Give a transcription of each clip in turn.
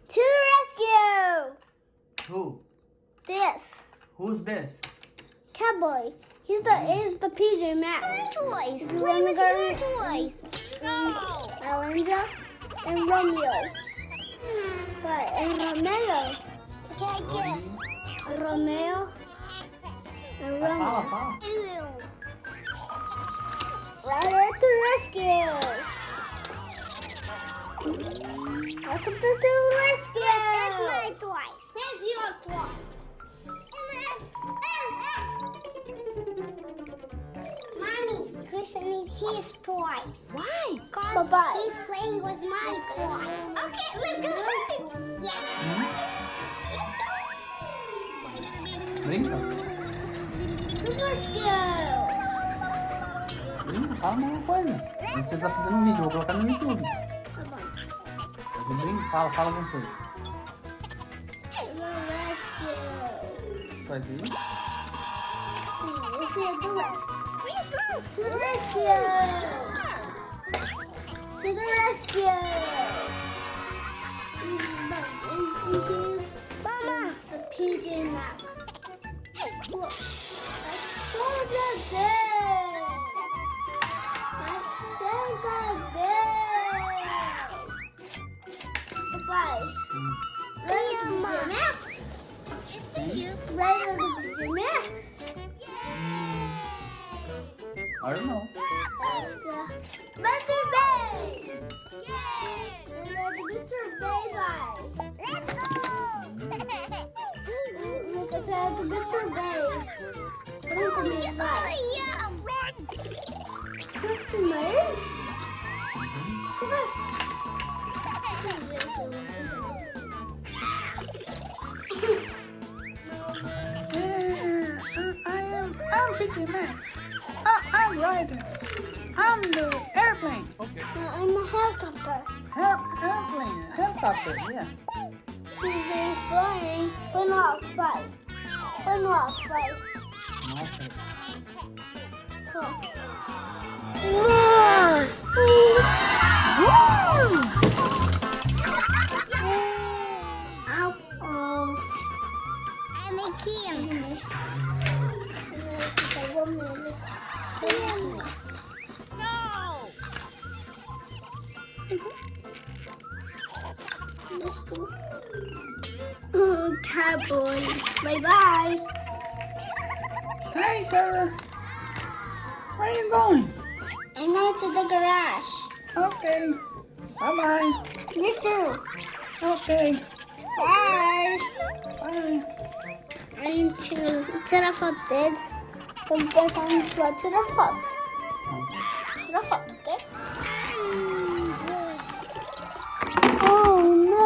To the rescue! Who? This. Who's this? Cowboy. He's the PJ Masks. Toys. He's Play with Lumber, your toys. No. Alondra, and Romeo. And Romeo. Romeo. And Romeo. Fala. Ew. Rider to the rescue! Welcome to the rescue! That's my toys. That's your toys. Mommy, Chris needs his toys. Why? Because Bye-bye. he's playing with my toys. Okay, let's go shopping. Yes. Brinca. To the rescue! Brinca, fala alguma coisa. Você tá fazendo um vídeo, vou colocar no YouTube. Tá bom. Brinca, fala alguma coisa. To the rescue! Vai ver? This is the rescue. Please no. To the rescue! To the rescue! This is Mama. the PJ Masks. Look, I saw the bear. I saw the bear. Bye. Ready to PJ Masks? Ready to PJ Masks? I don't know. Mr. Bay! Mr. Bay, bye. Let's go. Look at the Mr. Bay. Look at me, bye. Yeah, run. Customers? I'm PJ Masks. I'm Ryder. I'm the airplane. I'm a helicopter. Airplane. Helicopter, yeah. He's flying, but not fly. But not fly. Nossa. I'm a king. No. Oh, cowboy. Bye bye. Hey, sir. Where are you going? I'm going to the garage. Okay. Bye-bye. You too. Okay. Bye. Bye. I'm to the foot. This. I'm going to go to the foot. To the foot, okay? Oh no.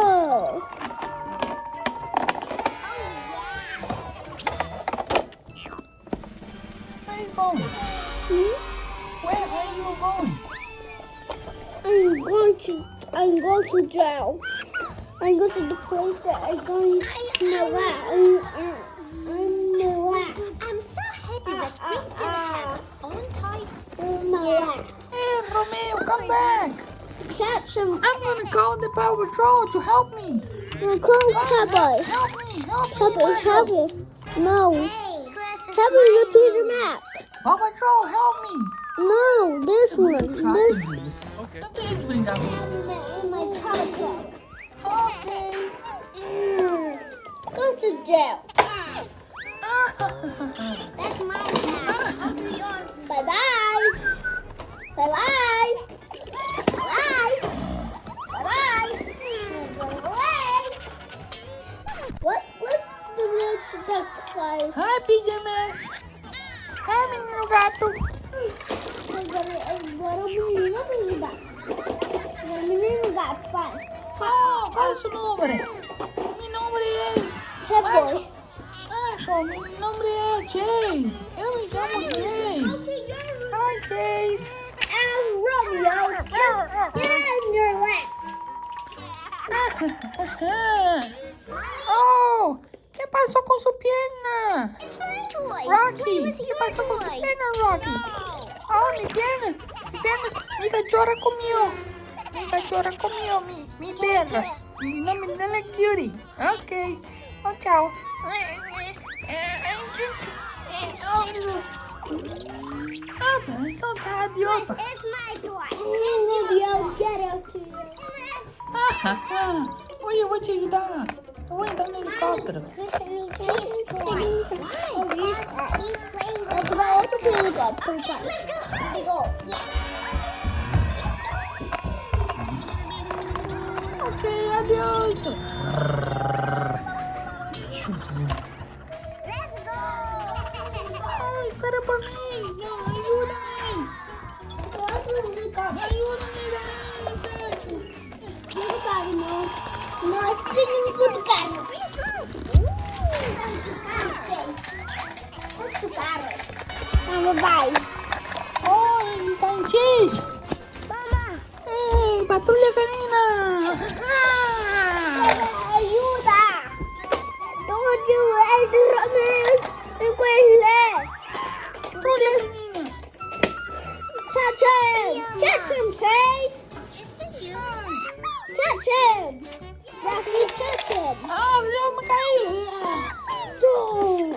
Where are you going? Where are you going? I'm going to jail. I'm going to the place that I'm going to relax. I'm relax. I'm so happy that Kristen has her own toys. Relax. Hey, Romeo, come back. Catch some. I'm gonna call the Paw Patrol to help me. Call Cowboy. Help me. Cowboy, Cowboy. No. Hey, Chris is Cowboy, the Peter Mac. Paw Patrol, help me. No, this one. This Não tem que brincar comigo. in my Paw Ok. Go to jail. That's my cat. I'll do yours. Bye bye. Bye bye. Bye. Bye bye. Go away. What's the next duck size? Hi, PJ Masks. Hi, menino gato. Agora o menino tem gato. Agora o menino gato, pai. Oh, qual é o seu nome? Mi nombre es... Cowboy. Mi nombre es Jay. Eu me chamo Jay. Hi, Jay. And Romeo. And your leg. Oh, ¿qué pasó con su pierna? It's my toys. Play Rocky, with ¿qué your pasó con tu toys. pierna, Rocky? No. Oh, mi pierna, mi cachorra comió mi perra. Nó mình đã lên chưa đi. Ok. Con chào. Son tan adiós. It's my toy. Yo, get out to you. Oi, eu vou te ajudar. Eu vou entrar no helicóptero. He's playing. He's playing. Let's go out to the helicopter. Let's go shopping. Go. Ok, adiós. Let's go. Ai, espera por mim. Não, ajuda-me. Go out to the helicopter. Ajuda-me. Get the car, no. No, it's sticking to the car. Please no. Let's go car. Bye. Oh, ele tá em cheese. Mama. Ei, patrulha canina. Ayuda. Don't you ever miss the question. Patrulha canina. Catch him. Catch him, Chase. Catch him. Rocky, catch him. Ah, eu me caí. Don't.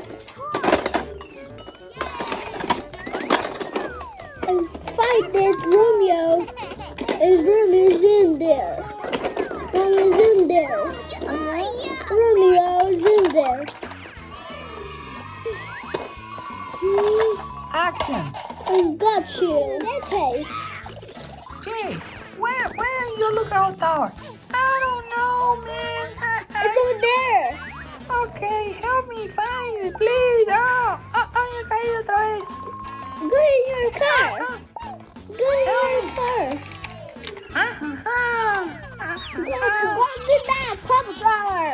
And fight this Romeo. His room is in there. Romeo is in there. Romeo is in there. Action. I got you. Okay. Chase, where is your lookout tower? I don't know, man. It's over there. Okay, help me find it, please. You caí otra vez. Go in your car. Go in your car. Go to that pop drawer.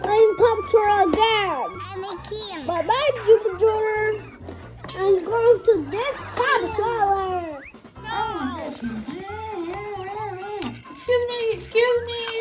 I'm pop drawer again. I'm a king. Bye bye, Jupiter. I'm going to this pop drawer. Excuse me.